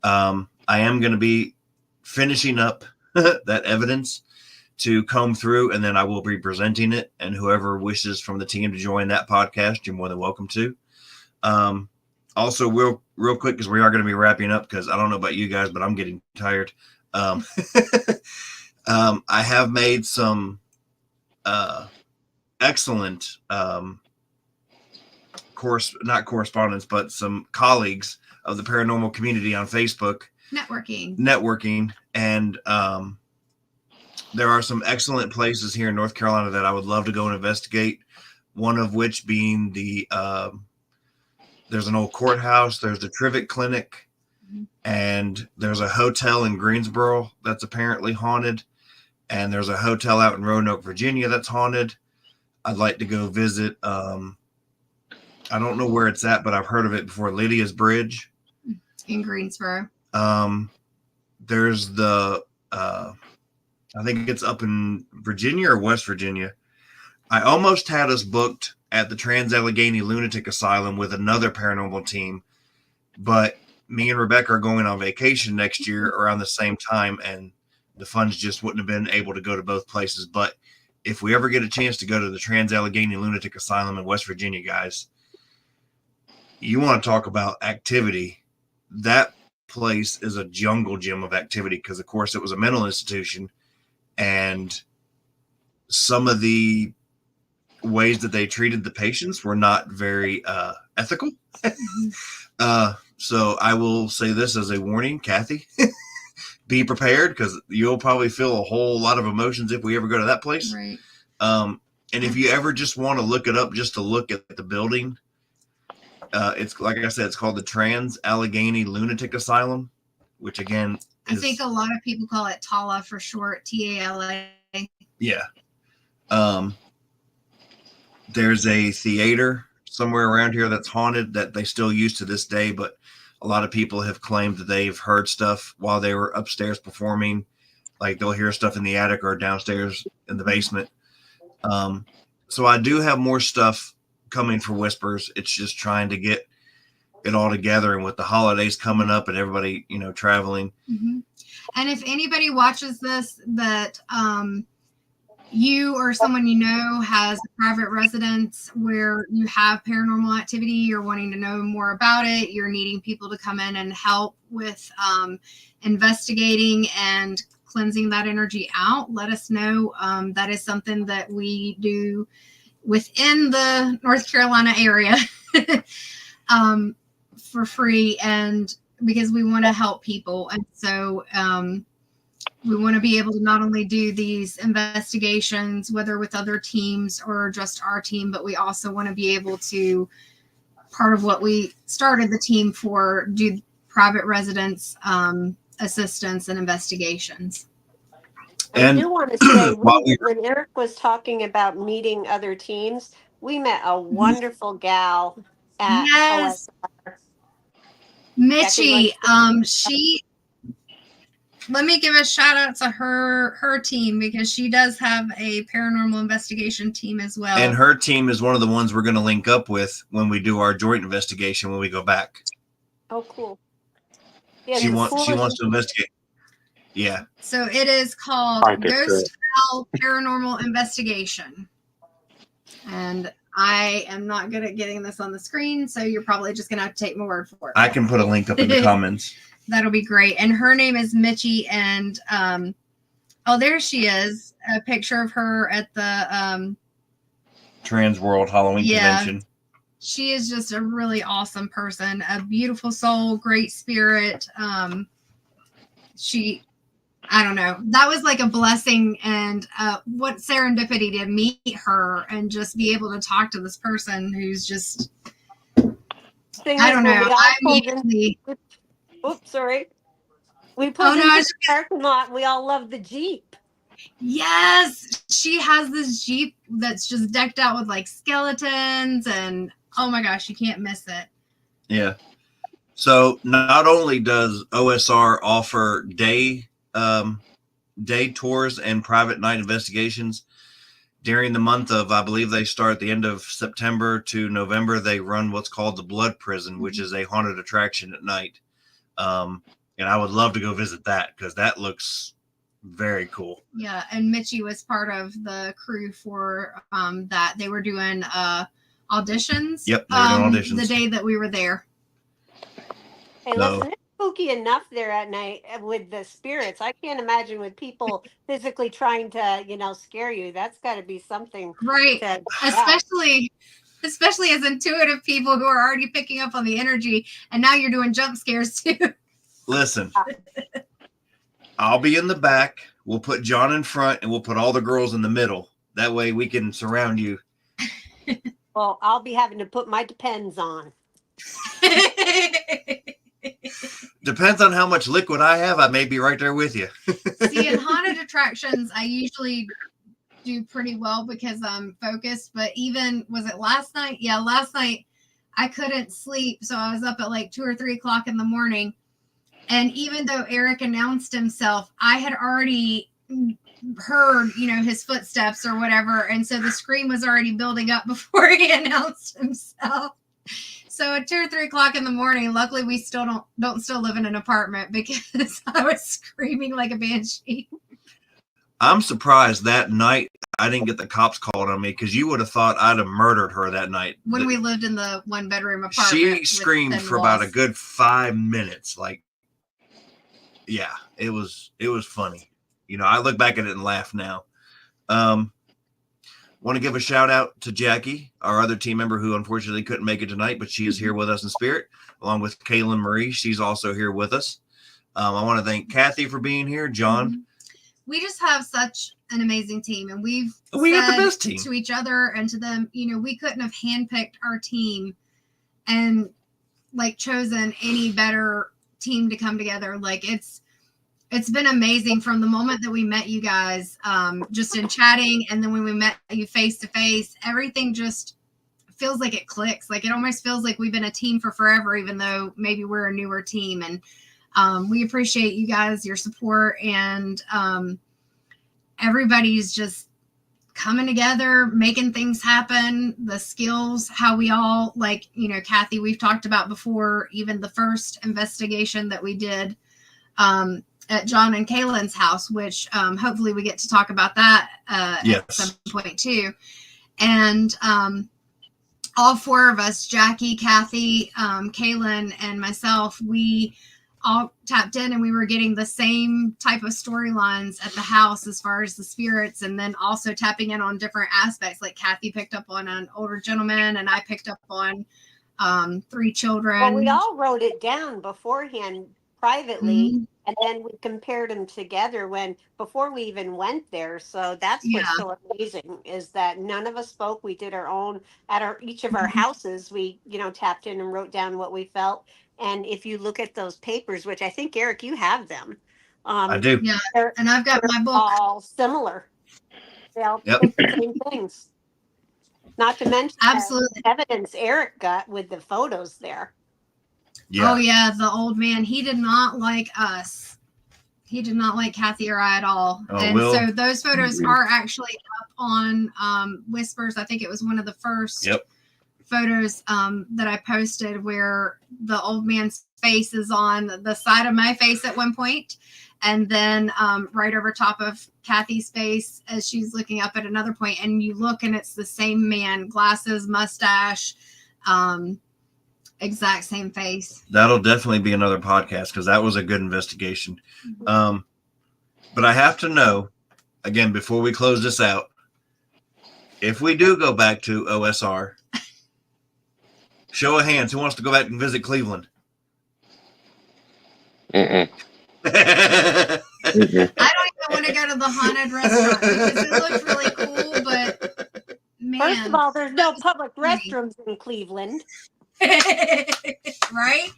I am going to be finishing up that evidence to comb through, and then I will be presenting it. And whoever wishes from the team to join that podcast, you're more than welcome to. Also, real quick, because we are going to be wrapping up, because I don't know about you guys, but I'm getting tired. I have made some excellent not correspondence, but some colleagues of the paranormal community on Facebook. Networking. And there are some excellent places here in North Carolina that I would love to go and investigate. one of which being there's an old courthouse, there's the Trivet Clinic, and there's a hotel in Greensboro that's apparently haunted, and there's a hotel out in Roanoke, Virginia that's haunted. I'd like to go visit. I don't know where it's at, but I've heard of it before. Lydia's Bridge in Greensboro. There's the I think it's up in Virginia or West Virginia. I almost had us booked at the Trans-Allegheny Lunatic Asylum with another paranormal team, but me and Rebecca are going on vacation next year around the same time, and the funds just wouldn't have been able to go to both places. But if we ever get a chance to go to the Trans-Allegheny Lunatic Asylum in West Virginia, guys, you want to talk about activity. That place is a jungle gym of activity because, of course, it was a mental institution, and some of the ways that they treated the patients were not very ethical. So I will say this as a warning, Kathy, be prepared because you'll probably feel a whole lot of emotions if we ever go to that place. Right. And if you ever just want to look it up, just to look at the building, it's like I said, it's called the Trans-Allegheny Lunatic Asylum, which again, I think a lot of people call it TALA for short, TALA. Yeah. There's a theater somewhere around here that's haunted that they still use to this day, but a lot of people have claimed that they've heard stuff while they were upstairs performing. Like they'll hear stuff in the attic or downstairs in the basement. So I do have more stuff coming for Whispers. It's just trying to get it all together, and with the holidays coming up and everybody, traveling. Mm-hmm. And if anybody watches this that you or someone you know has a private residence where you have paranormal activity, you're wanting to know more about it, you're needing people to come in and help with investigating and cleansing that energy out, let us know. That is something that we do within the North Carolina area for free, and because we want to help people. And so we want to be able to not only do these investigations, whether with other teams or just our team, but we also want to be able to, part of what we started the team for, do private residence assistance and investigations. I do want to say, when Eric was talking about meeting other teams, we met a wonderful gal at OSR. Mitchie, let me give a shout out to her team, because she does have a paranormal investigation team as well. And her team is one of the ones we're going to link up with when we do our joint investigation when we go back. Oh, cool. Yeah, she wants to investigate. Yeah. So it is called Ghost Hell Paranormal Investigation. And I am not good at getting this on the screen, so you're probably just going to have to take my word for it. I can put a link up in the comments. That'll be great. And her name is Mitchie, and there she is. A picture of her at the Trans World Halloween Convention. She is just a really awesome person, a beautiful soul, great spirit. I don't know. That was like a blessing, and what serendipity to meet her and just be able to talk to this person who's just, I don't know. Oops, sorry. We pulled into the parking lot and we all love the Jeep. Yes. She has this Jeep that's just decked out with like skeletons, and oh my gosh, you can't miss it. Yeah. So not only does OSR offer day tours and private night investigations, during the month of, I believe they start at the end of September to November, they run what's called the Blood Prison, which is a haunted attraction at night. And I would love to go visit that because that looks very cool. Yeah, and Mitchie was part of the crew for that. They were doing auditions. Yep, they were doing auditions the day that we were there. Hey, listen, it's spooky enough there at night with the spirits. I can't imagine with people physically trying to, scare you. That's got to be something, right? Especially as intuitive people who are already picking up on the energy, and now you're doing jump scares too. Listen, I'll be in the back. We'll put John in front, and we'll put all the girls in the middle. That way we can surround you. Well, I'll be having to put my Depends on. Depends on how much liquid I have. I may be right there with you. See, in haunted attractions, I usually do pretty well because I'm focused. But even, was it last night? Yeah, last night I couldn't sleep. So I was up at like 2 or 3 o'clock in the morning. And even though Eric announced himself, I had already heard, his footsteps or whatever. And so the scream was already building up before he announced himself. So at 2 or 3 o'clock in the morning, luckily we still don't still live in an apartment because I was screaming like a banshee. I'm surprised that night I didn't get the cops called on me, because you would have thought I'd have murdered her that night. When we lived in the 1-bedroom apartment. She screamed for about a good 5 minutes. Like, yeah, it was funny. I look back at it and laugh now. Want to give a shout out to Jackie, our other team member who unfortunately couldn't make it tonight, but she is here with us in spirit, along with Kaylin Marie. She's also here with us. I want to thank Kathy for being here. John. We just have such an amazing team, and we have the best team to each other and to them. We couldn't have handpicked our team and chosen any better team to come together. It's been amazing from the moment that we met you guys, just in chatting. And then when we met you face to face, everything just feels like it clicks. It almost feels like we've been a team for forever, even though maybe we're a newer team. And we appreciate you guys, your support, and everybody's just coming together, making things happen, the skills, how we all Kathy, we've talked about before, even the first investigation that we did, at John and Kaylin's house, which hopefully we get to talk about that at some point too. And all 4 of us, Jackie, Kathy, Kaylin, and myself, we all tapped in, and we were getting the same type of storylines at the house as far as the spirits, and then also tapping in on different aspects. Like Kathy picked up on an older gentleman, and I picked up on 3 children. Well, we all wrote it down beforehand privately, and then we compared them together before we even went there. So that's what's so amazing, is that none of us spoke. We did our own at each of our houses. We tapped in and wrote down what we felt. And if you look at those papers, which I think, Eric, you have them. I do. Yeah, and I've got my book. All similar. They all think the same things. Not to mention absolutely evidence Eric got with the photos there. Yeah. Oh yeah, the old man. He did not like us. He did not like Kathy or I at all. So those photos are actually up on Whispers. I think it was one of the first photos that I posted, where the old man's face is on the side of my face at one point, and then right over top of Kathy's face as she's looking up at another point. And you look, and it's the same man, glasses, mustache, exact same face. That'll definitely be another podcast, because that was a good investigation. But I have to know, again, before we close this out, if we do go back to OSR, show of hands, who wants to go back and visit Cleveland? Mm-mm. I don't even want to go to the haunted restaurant because it looks really cool, but man. First of all, there's no public restrooms in Cleveland. Right?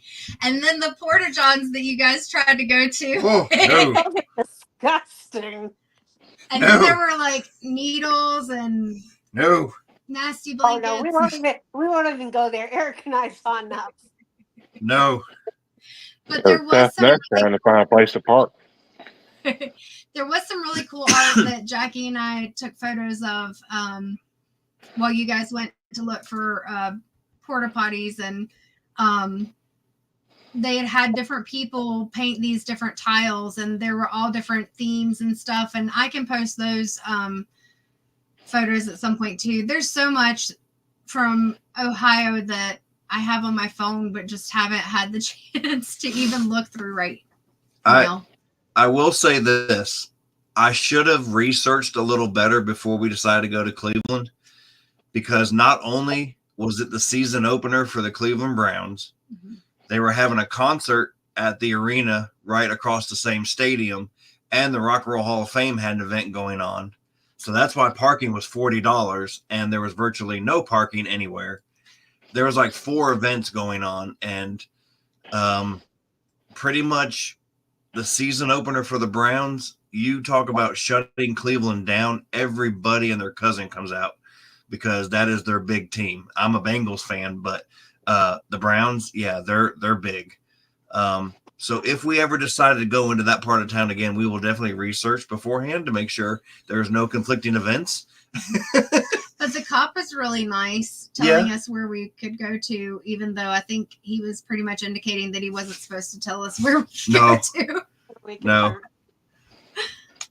And then the porta johns that you guys tried to go to. Oh, no. Disgusting. And then there were needles and nasty blankets. Oh no, we won't even go there. Eric and I saw enough. No. But there was some trying to find a place to park. there was some really cool art that Jackie and I took photos of while you guys went to look for porta potties, and they had different people paint these different tiles, and there were all different themes and stuff. And I can post those photos at some point too. There's so much from Ohio that I have on my phone, but just haven't had the chance to even look through right now. I will say this. I should have researched a little better before we decided to go to Cleveland, because not only was it the season opener for the Cleveland Browns, they were having a concert at the arena right across the same stadium, and the Rock and Roll Hall of Fame had an event going on. So that's why parking was $40, and there was virtually no parking anywhere. There was like 4 events going on, and pretty much the season opener for the Browns. You talk about shutting Cleveland down. Everybody and their cousin comes out because that is their big team. I'm a Bengals fan, but the Browns, yeah, they're big. So if we ever decided to go into that part of town again, we will definitely research beforehand to make sure there's no conflicting events. But the cop was really nice telling us where we could go to, even though I think he was pretty much indicating that he wasn't supposed to tell us where we could go to. No.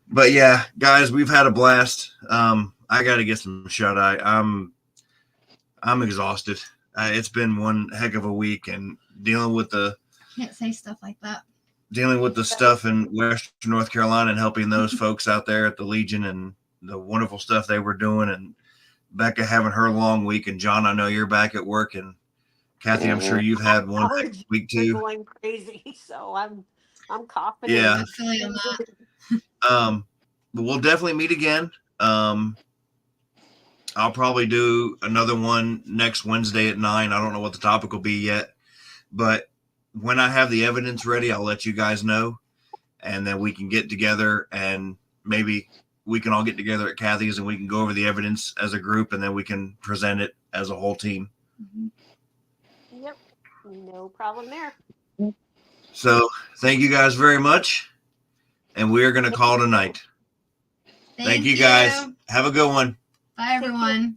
But yeah, guys, we've had a blast. I got to get some shut eye. I'm exhausted. It's been one heck of a week, and dealing with the Can't say stuff like that. Dealing with the stuff in Western North Carolina and helping those folks out there at the Legion and the wonderful stuff they were doing, and Becca having her long week, and John, I know you're back at work, and Kathy, I'm sure you've had one week too. Going crazy, so I'm coughing. Yeah, I feel you on that. But we'll definitely meet again. I'll probably do another one next Wednesday at 9. I don't know what the topic will be yet, but when I have the evidence ready, I'll let you guys know, and then we can get together, and maybe we can all get together at Kathy's and we can go over the evidence as a group, and then we can present it as a whole team. Yep. No problem there. So thank you guys very much. And we are going to call tonight. Thank you guys. Have a good one. Bye, everyone.